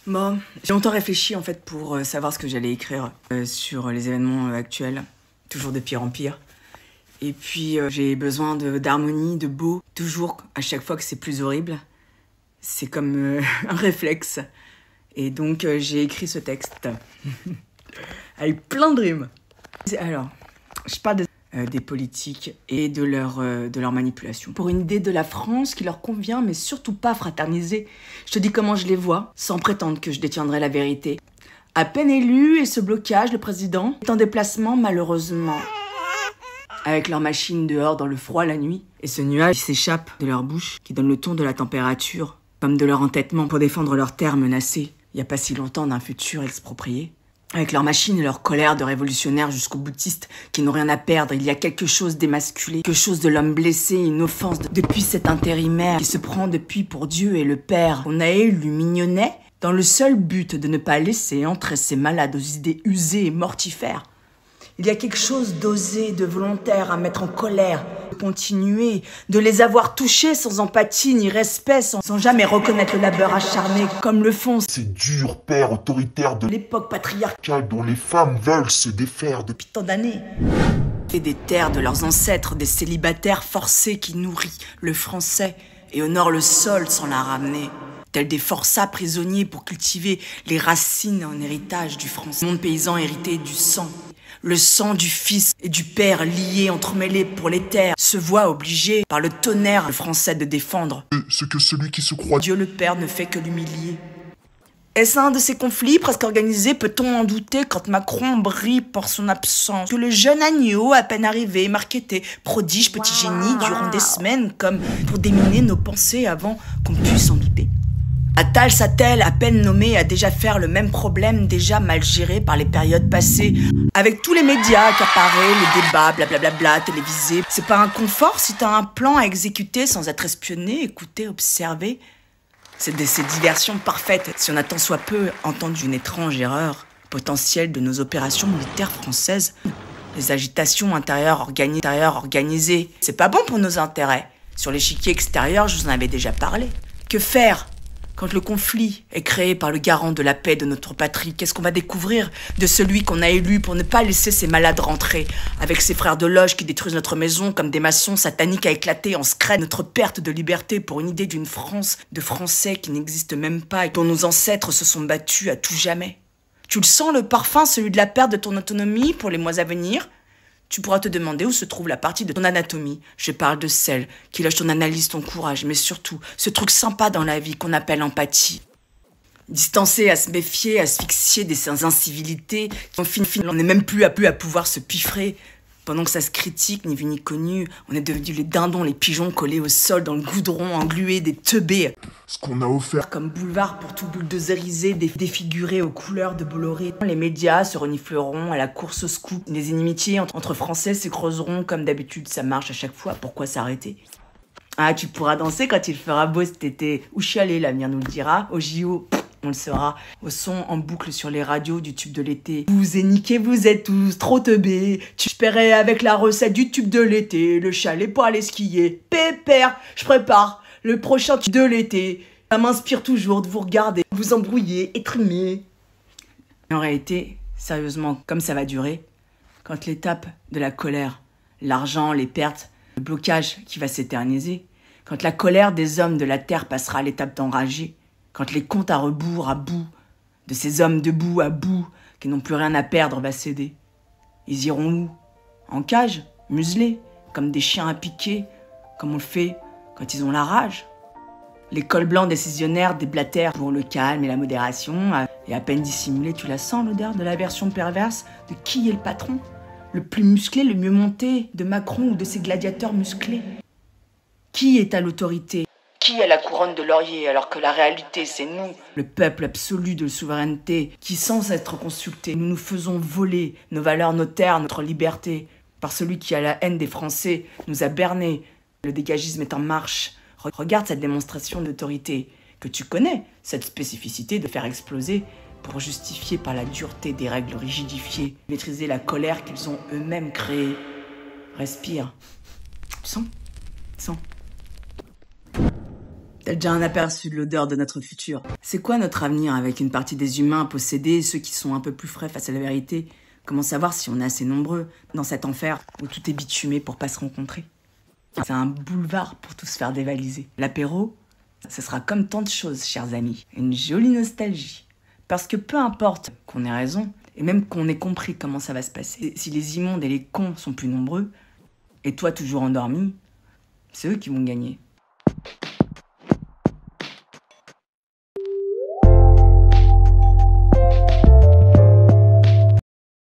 Bon, j'ai longtemps réfléchi en fait pour savoir ce que j'allais écrire sur les événements actuels, toujours de pire en pire. Et puis j'ai besoin d'harmonie, de beau, toujours à chaque fois que c'est plus horrible. C'est comme un réflexe. Et donc j'ai écrit ce texte avec plein de rimes. Alors, je parle des politiques et de leur manipulation. Pour une idée de la France qui leur convient, mais surtout pas fraternisée. Je te dis comment je les vois, sans prétendre que je détiendrai la vérité. À peine élu, et ce blocage, le président est en déplacement malheureusement. Avec leur machine dehors dans le froid la nuit, et ce nuage qui s'échappe de leur bouche, qui donne le ton de la température, comme de leur entêtement pour défendre leurs terres menacées, il n'y a pas si longtemps d'un futur exproprié. Avec leur machine et leur colère de révolutionnaires jusqu'aux boutistes qui n'ont rien à perdre, il y a quelque chose d'émasculé, quelque chose de l'homme blessé, une offense depuis cet intérimaire qui se prend depuis pour Dieu et le Père. On a élu Mignonnet dans le seul but de ne pas laisser entrer ces malades aux idées usées et mortifères. Il y a quelque chose d'osé, de volontaire à mettre en colère, de continuer, de les avoir touchés sans empathie ni respect, sans jamais reconnaître le labeur acharné comme le font ces durs pères autoritaires de l'époque patriarcale dont les femmes veulent se défaire depuis tant d'années. Et des terres de leurs ancêtres, des célibataires forcés qui nourrissent le français et honorent le sol sans la ramener. Tels des forçats prisonniers pour cultiver les racines en héritage du français. Monde paysan hérité du sang. Le sang du fils et du père liés, entremêlés pour les terres, se voit obligé par le tonnerre le français de défendre. Ce que celui qui se croit Dieu le Père ne fait que l'humilier. Est-ce un de ces conflits presque organisés, peut-on en douter, quand Macron brille par son absence? Que le jeune agneau, à peine arrivé, marketé, prodige, petit génie, durant des semaines, comme pour déminer nos pensées avant qu'on puisse en douter. Attal Sattel, à peine nommé, a déjà fait le même problème, déjà mal géré par les périodes passées, avec tous les médias accaparés, les débats, blablabla, télévisés. C'est pas un confort si t'as un plan à exécuter sans être espionné, écouté, observé. C'est ces diversions parfaites si on a tant soit peu entendu une étrange erreur potentielle de nos opérations militaires françaises. Les agitations intérieures organisées, c'est pas bon pour nos intérêts. Sur l'échiquier extérieur, je vous en avais déjà parlé. Que faire quand le conflit est créé par le garant de la paix de notre patrie? Qu'est-ce qu'on va découvrir de celui qu'on a élu pour ne pas laisser ces malades rentrer, avec ses frères de loge qui détruisent notre maison comme des maçons sataniques à éclater en scred notre perte de liberté pour une idée d'une France, de Français qui n'existe même pas et dont nos ancêtres se sont battus à tout jamais? Tu le sens, le parfum, celui de la perte de ton autonomie pour les mois à venir? Tu pourras te demander où se trouve la partie de ton anatomie. Je parle de celle qui loge ton analyse, ton courage, mais surtout ce truc sympa dans la vie qu'on appelle empathie. Distancé à se méfier, asphyxier des incivilités, on n'est même plus à pouvoir se piffrer. Pendant que ça se critique, ni vu ni connu, on est devenus les dindons, les pigeons collés au sol dans le goudron, englués, des teubés. ce qu'on a offert Comme boulevard pour tout bulldozeriser, défiguré aux couleurs de Bolloré. Les médias se renifleront à la course au scoop. Les inimitiés entre Français se creuseront comme d'habitude, ça marche à chaque fois. Pourquoi s'arrêter? Ah, tu pourras danser quand il fera beau cet été. Où chialer, l'avenir nous le dira. Au JO, on le saura. Au son en boucle sur les radios du tube de l'été. Vous niqués, vous êtes tous trop teubés. Tu espérais avec la recette du tube de l'été. Le chalet pour aller skier. Pépère, je prépare le prochain tube de l'été. Ça m'inspire toujours de vous regarder, vous embrouiller, étrimer. En réalité, sérieusement, comme ça va durer, quand l'étape de la colère, l'argent, les pertes, le blocage qui va s'éterniser, quand la colère des hommes de la terre passera à l'étape d'enrager, quand les comptes à rebours, à bout, de ces hommes debout, à bout, qui n'ont plus rien à perdre, va céder. Ils iront où? En cage, muselés, comme des chiens à piquer, comme on le fait quand ils ont la rage. Les cols blancs décisionnaires déblatèrent pour le calme et la modération, et à peine dissimulée, tu la sens l'odeur de la version perverse de qui est le patron? Le plus musclé, le mieux monté, de Macron ou de ses gladiateurs musclés? Qui est à l'autorité? Qui a la couronne de laurier alors que la réalité c'est nous, le peuple absolu de souveraineté, qui sans être consulté, nous nous faisons voler nos valeurs, nos terres, notre liberté, par celui qui a la haine des Français, nous a bernés. Le dégagisme est en marche. Regarde cette démonstration d'autorité que tu connais, cette spécificité de faire exploser pour justifier par la dureté des règles rigidifiées, maîtriser la colère qu'ils ont eux-mêmes créée. Respire. Tu sens? T'as déjà un aperçu de l'odeur de notre futur. C'est quoi notre avenir avec une partie des humains possédés, ceux qui sont un peu plus frais face à la vérité? Comment savoir si on est assez nombreux dans cet enfer où tout est bitumé pour pas se rencontrer? C'est un boulevard pour tous faire dévaliser. L'apéro, ce sera comme tant de choses, chers amis. Une jolie nostalgie. Parce que peu importe qu'on ait raison, et même qu'on ait compris comment ça va se passer, si les immondes et les cons sont plus nombreux, et toi toujours endormi, c'est eux qui vont gagner.